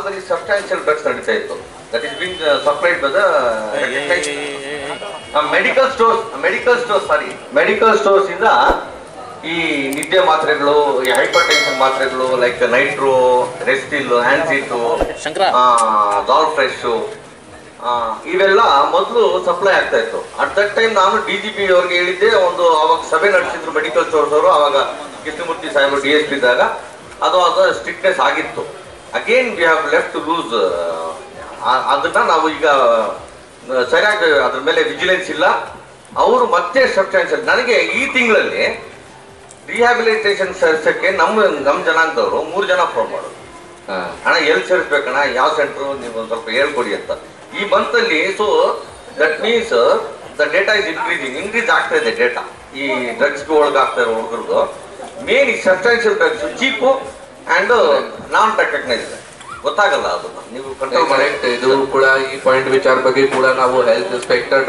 ಕಾಲದಲ್ಲಿ substantial drugs ನಡೀತಾ ಇತ್ತು. That is being supplied by the medical stores ಇಂದ ಈ ನಿದ್ದೆ ಮಾತ್ರೆಗಳು, ಈ ಹೈಪರ್ ಟೆನ್ಷನ್ ಮಾತ್ರೆಗಳು ಲೈಕ್ ನೈಟ್ರೋ, ರೆಸ್ಟಿಲ್, ಆನ್ಸಿಟು, ಡಾಲ್ ಫ್ರೆಶ್, ಇವೆಲ್ಲ ಮೊದಲು ಸಪ್ಲೈ ಆಗ್ತಾ ಇತ್ತು. ಅಟ್ ದಟ್ ಟೈಮ್ ನಾನು DGP ಅವ್ರಿಗೆ ಹೇಳಿದ್ದೆ, ಒಂದು ಅವಾಗ ಸಭೆ ನಡೆಸಿದ್ರು ಮೆಡಿಕಲ್ ಸ್ಟೋರ್ಸ್ ಅವರು. ಅವಾಗ ಕೃಷ್ಣಮೂರ್ತಿ ಸಾಹೇಬರು DSP ಇದ್ದಾಗ ಅದು ಸ್ಟ್ರಿಕ್ಟ್ನೆಸ್ ಆಗಿತ್ತು. Again we have left to lose. ಅದನ್ನ ನಾವು ಈಗ ಸರಿಯಾಗಿ ಅದ್ರ ಮೇಲೆ ವಿಜಿಲೆನ್ಸ್ ಇಲ್ಲ. ಅವರು ಮತ್ತೆ ಸಬ್ಸ್ಟಾನ್ಷಿಯಲ್, ನನಗೆ ಈ ತಿಂಗಳಲ್ಲಿ ರಿಹ್ಯಾಬಿಲಿಟೇಷನ್ ಸೇರ್ಸಕ್ಕೆ ನಮ್ಮ ಜನಾಂಗದವರು 3 ಜನ ಫೋನ್ ಮಾಡೋದು, ಅಣ್ಣ ಎಲ್ಲಿ ಸೇರಿಸ್ಬೇಕಣ್ಣ, ಯಾವ ಸೆಂಟ್ರು, ನೀವು ಒಂದು ಸ್ವಲ್ಪ ಹೇಳ್ಕೊಡಿ ಅಂತ ಈ ಮಂತಲ್ಲಿ. So that means the data is increase ಆಗ್ತಾ ಇದೆ ಡೇಟಾ. ಈ ಡ್ರಗ್ಸ್ಗೆ ಒಳಗಾಗ್ತಾ ಇರೋ ಹುಡುಗರದು ಮೇನ್ ಈ substantial drugs cheap and non recognise, ಗೊತ್ತಾಗಲ್ಲ ಅದನ್ನ ನೀವು ಕಂಟ್ರೋಲ್ ಮಾಡಿ. ಇದು ಕೂಡ ಈ ಪಾಯಿಂಟ್ ವಿಚಾರ ಬಗ್ಗೆ ಕೂಡ ನಾವು ಹೆಲ್ತ್ ಇನ್ಸ್ಪೆಕ್ಟರ್